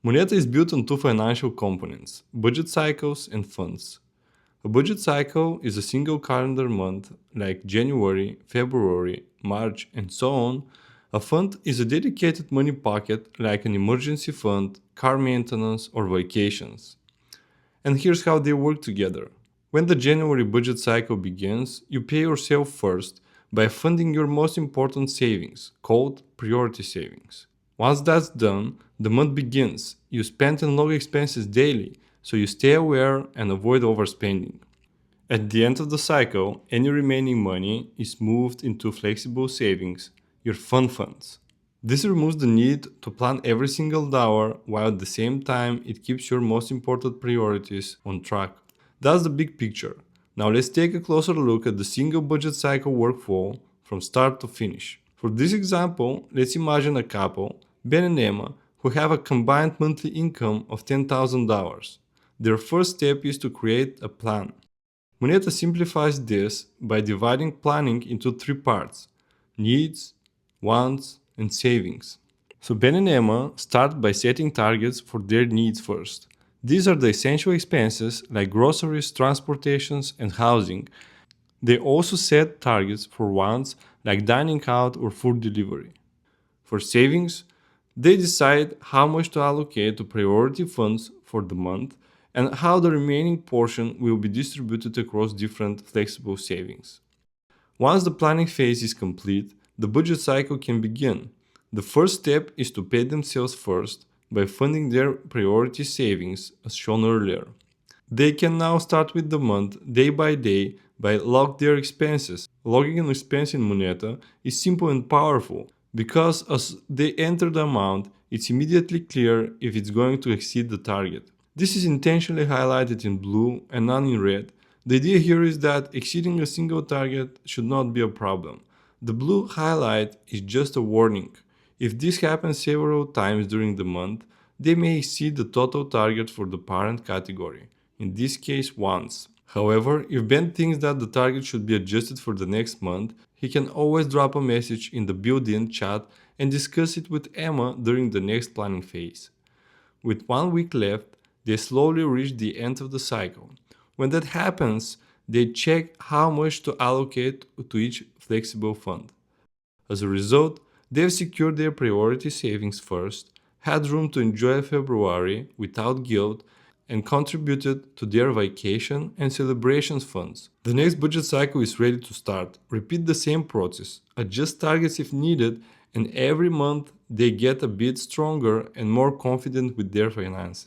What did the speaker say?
Monnetta is built on two financial components, budget cycles and funds. A budget cycle is a single calendar month, like January, February, March, and so on. A fund is a dedicated money pocket, like an emergency fund, car maintenance, or vacations. And here's how they work together. When the January budget cycle begins, you pay yourself first by funding your most important savings, called priority savings. Once that's done, the month begins. You spend and log expenses daily, so you stay aware and avoid overspending. At the end of the cycle, any remaining money is moved into flexible savings, your fun funds. This removes the need to plan every single dollar, while at the same time it keeps your most important priorities on track. That's the big picture. Now let's take a closer look at the single budget cycle workflow from start to finish. For this example, let's imagine a couple, Ben and Emma, who have a combined monthly income of $10,000. Their first step is to create a plan. Monnetta simplifies this by dividing planning into three parts: needs, wants, and savings. So Ben and Emma start by setting targets for their needs first. These are the essential expenses like groceries, transportations, and housing. They also set targets for wants like dining out or food delivery. For savings, they decide how much to allocate to priority funds for the month and how the remaining portion will be distributed across different flexible savings. Once the planning phase is complete, the budget cycle can begin. The first step is to pay themselves first by funding their priority savings as shown earlier. They can now start with the month day by day by log their expenses. Logging an expense in Monnetta is simple and powerful because as they enter the amount, it's immediately clear if it's going to exceed the target. This is intentionally highlighted in blue and none in red. The idea here is that exceeding a single target should not be a problem. The blue highlight is just a warning. If this happens several times during the month, they may exceed the total target for the parent category, in this case once. However, if Ben thinks that the target should be adjusted for the next month, he can always drop a message in the built-in chat and discuss it with Emma during the next planning phase. With 1 week left, they slowly reach the end of the cycle. When that happens, they check how much to allocate to each flexible fund. As a result, they've secured their priority savings first, had room to enjoy February without guilt, and contributed to their vacation and celebrations funds. The next budget cycle is ready to start. Repeat the same process, adjust targets if needed, and every month they get a bit stronger and more confident with their finances.